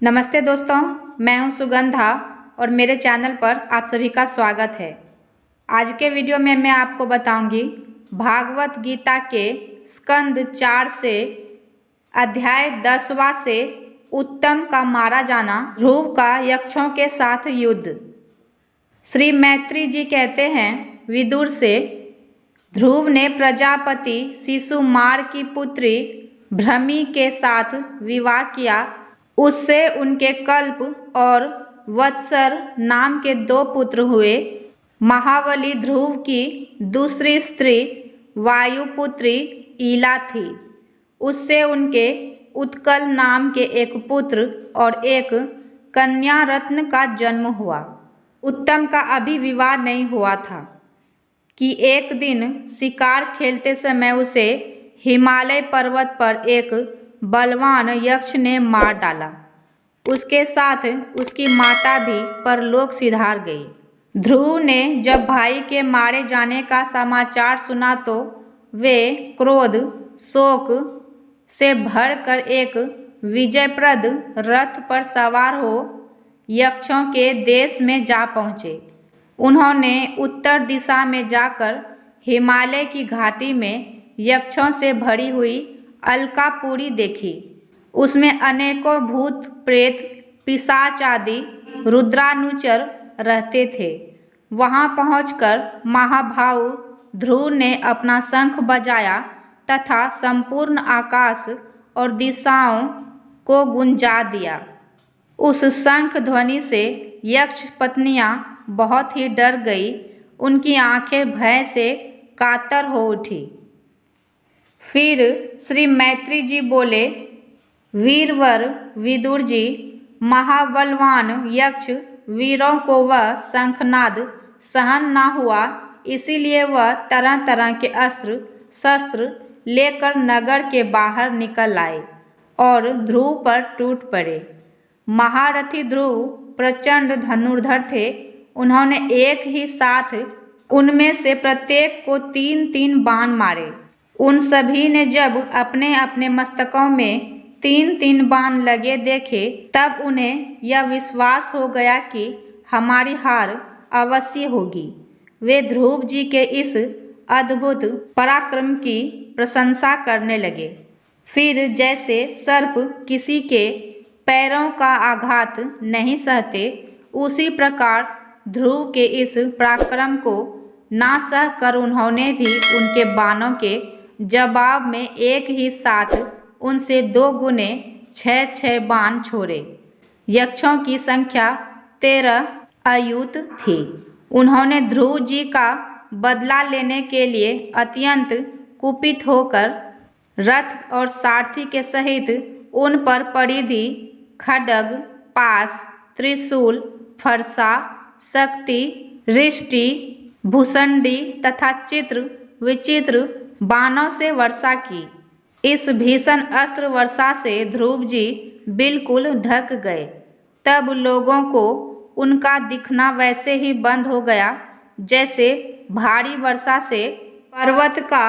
नमस्ते दोस्तों, मैं हूं सुगंधा और मेरे चैनल पर आप सभी का स्वागत है। आज के वीडियो में मैं आपको बताऊंगी भागवत गीता के स्कंद 4 से अध्याय 10वां से उत्तम का मारा जाना, ध्रुव का यक्षों के साथ युद्ध। श्री मैत्री जी कहते हैं, विदुर से, ध्रुव ने प्रजापति शिशुमार की पुत्री भ्रमी के साथ विवाह किया। उससे उनके कल्प और वत्सर नाम के 2 पुत्र हुए। महाबली ध्रुव की दूसरी स्त्री वायुपुत्री ईला थी। उससे उनके उत्कल नाम के एक पुत्र और एक कन्या रत्न का जन्म हुआ। उत्तम का अभी विवाह नहीं हुआ था कि एक दिन शिकार खेलते समय उसे हिमालय पर्वत पर एक बलवान यक्ष ने मार डाला। उसके साथ उसकी माता भी परलोक सिधार गई। ध्रुव ने जब भाई के मारे जाने का समाचार सुना तो वे क्रोध शोक से भरकर एक विजयप्रद रथ पर सवार हो यक्षों के देश में जा पहुँचे। उन्होंने उत्तर दिशा में जाकर हिमालय की घाटी में यक्षों से भरी हुई अलकापुरी देखी। उसमें अनेकों भूत प्रेत पिशाच आदि रुद्रानुचर रहते थे। वहां पहुंचकर महाभाव ध्रुव ने अपना शंख बजाया तथा संपूर्ण आकाश और दिशाओं को गुंजा दिया। उस शंख ध्वनि से यक्ष पत्नियां बहुत ही डर गई। उनकी आंखें भय से कातर हो उठी। फिर श्री मैत्री जी बोले, वीरवर विदुर जी, महाबलवान यक्ष वीरों को वह शंखनाद सहन न हुआ, इसीलिए वह तरह तरह के अस्त्र शस्त्र लेकर नगर के बाहर निकल आए और ध्रुव पर टूट पड़े। महारथी ध्रुव प्रचंड धनुर्धर थे। उन्होंने एक ही साथ उनमें से प्रत्येक को 3-3 बाण मारे। उन सभी ने जब अपने अपने मस्तकों में 3-3 बाण लगे देखे, तब उन्हें यह विश्वास हो गया कि हमारी हार अवश्य होगी। वे ध्रुव जी के इस अद्भुत पराक्रम की प्रशंसा करने लगे। फिर जैसे सर्प किसी के पैरों का आघात नहीं सहते, उसी प्रकार ध्रुव के इस पराक्रम को ना सह कर उन्होंने भी उनके बाणों के जवाब में एक ही साथ उनसे 2 गुने 6-6 बाण छोड़े। यक्षों की संख्या 13 अयुत थी। उन्होंने ध्रुव जी का बदला लेने के लिए अत्यंत कुपित होकर रथ और सारथी के सहित उन पर परिधि, खड्ग, पास, त्रिशूल, फरसा, शक्ति, रिष्टि, भूषंडी तथा चित्र विचित्र बाणों से वर्षा की। इस भीषण अस्त्र वर्षा से ध्रुव जी बिल्कुल ढक गए। तब लोगों को उनका दिखना वैसे ही बंद हो गया जैसे भारी वर्षा से पर्वत का।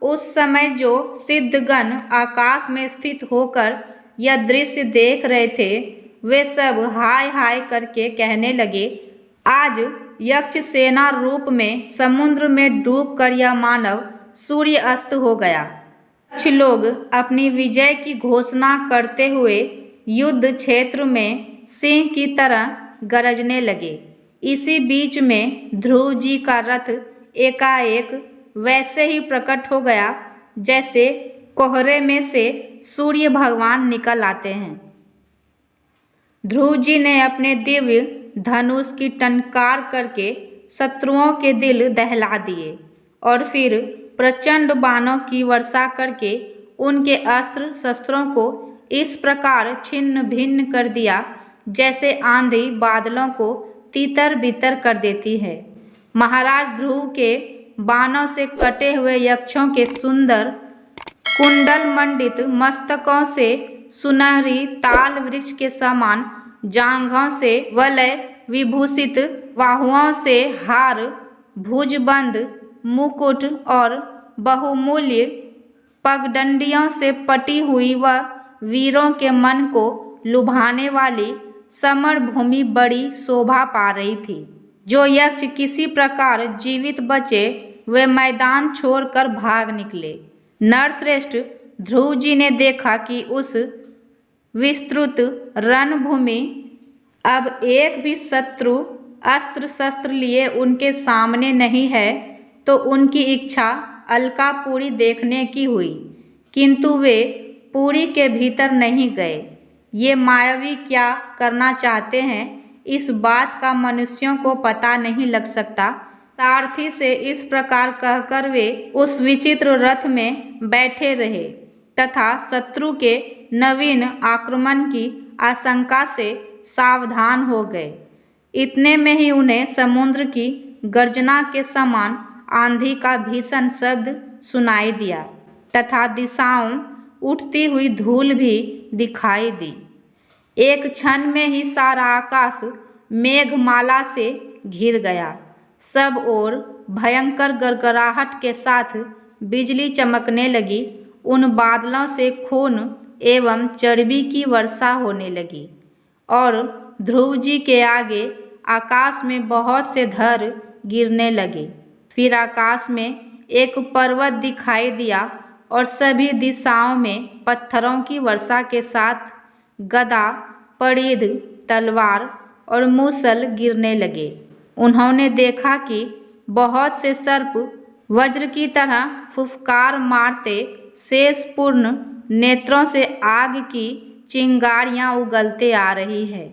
उस समय जो सिद्धगण आकाश में स्थित होकर यह दृश्य देख रहे थे, वे सब हाय हाय करके कहने लगे, आज यक्ष सेना रूप में समुद्र में डूबकर यह मानव सूर्य अस्त हो गया। कुछ लोग अपनी विजय की घोषणा करते हुए युद्ध क्षेत्र में सिंह की तरह गरजने लगे। इसी बीच में ध्रुव जी का रथ एकाएक वैसे ही प्रकट हो गया जैसे कोहरे में से सूर्य भगवान निकल आते हैं। ध्रुव जी ने अपने दिव्य धनुष की टंकार करके शत्रुओं के दिल दहला दिए और फिर प्रचंड बाणों की वर्षा करके उनके अस्त्र शस्त्रों को इस प्रकार छिन्न भिन्न कर दिया जैसे आंधी बादलों को तीतर बितर कर देती है। महाराज ध्रुव के बाणों से कटे हुए यक्षों के सुंदर कुंडल मंडित मस्तकों से सुनहरी ताल वृक्ष के समान जांघों से वलय विभूषित बाहुओं से हार, भुजबंद मुकुट और बहुमूल्य पगडंडियों से पटी हुई वह वीरों के मन को लुभाने वाली समर भूमि बड़ी शोभा पा रही थी। जो यक्ष किसी प्रकार जीवित बचे वे मैदान छोड़कर भाग निकले। नरश्रेष्ठ ध्रुव जी ने देखा कि उस विस्तृत रणभूमि अब एक भी शत्रु अस्त्र शस्त्र लिए उनके सामने नहीं है, तो उनकी इच्छा अलकापुरी देखने की हुई, किंतु वे पुरी के भीतर नहीं गए। ये मायावी क्या करना चाहते हैं, इस बात का मनुष्यों को पता नहीं लग सकता। सारथी से इस प्रकार कहकर वे उस विचित्र रथ में बैठे रहे तथा शत्रु के नवीन आक्रमण की आशंका से सावधान हो गए। इतने में ही उन्हें समुद्र की गर्जना के समान आंधी का भीषण शब्द सुनाई दिया तथा दिशाओं उठती हुई धूल भी दिखाई दी। एक क्षण में ही सारा आकाश मेघमाला से घिर गया। सब ओर भयंकर गड़गड़ाहट के साथ बिजली चमकने लगी। उन बादलों से खून एवं चर्बी की वर्षा होने लगी और ध्रुव जी के आगे आकाश में बहुत से धर गिरने लगे। फिर आकाश में एक पर्वत दिखाई दिया और सभी दिशाओं में पत्थरों की वर्षा के साथ गदा, परिध, तलवार और मूसल गिरने लगे। उन्होंने देखा कि बहुत से सर्प वज्र की तरह फुफकार मारते शेषपूर्ण नेत्रों से आग की चिंगारियां उगलते आ रही है।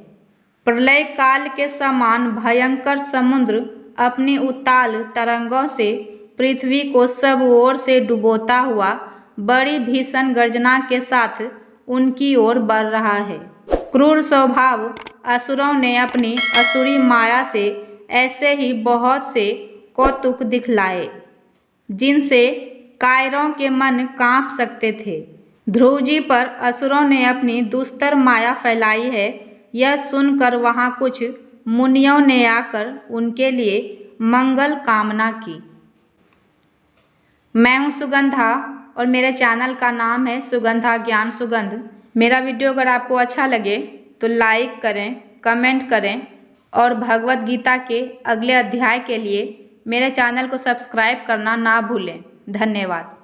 प्रलय काल के समान भयंकर समुद्र अपनी उताल तरंगों से पृथ्वी को सब ओर से डुबोता हुआ बड़ी भीषण गर्जना के साथ उनकी ओर बढ़ रहा है। क्रूर स्वभाव असुरों ने अपनी असुरी माया से ऐसे ही बहुत से कौतुक दिखलाए जिनसे कायरों के मन कांप सकते थे। ध्रुव जी पर असुरों ने अपनी दुस्तर माया फैलाई है, यह सुनकर वहां कुछ मुनियों ने आकर उनके लिए मंगल कामना की। मैं हूं सुगंधा और मेरे चैनल का नाम है सुगंधा ज्ञान सुगंध। मेरा वीडियो अगर आपको अच्छा लगे तो लाइक करें, कमेंट करें और भगवत गीता के अगले अध्याय के लिए मेरे चैनल को सब्सक्राइब करना ना भूलें। धन्यवाद।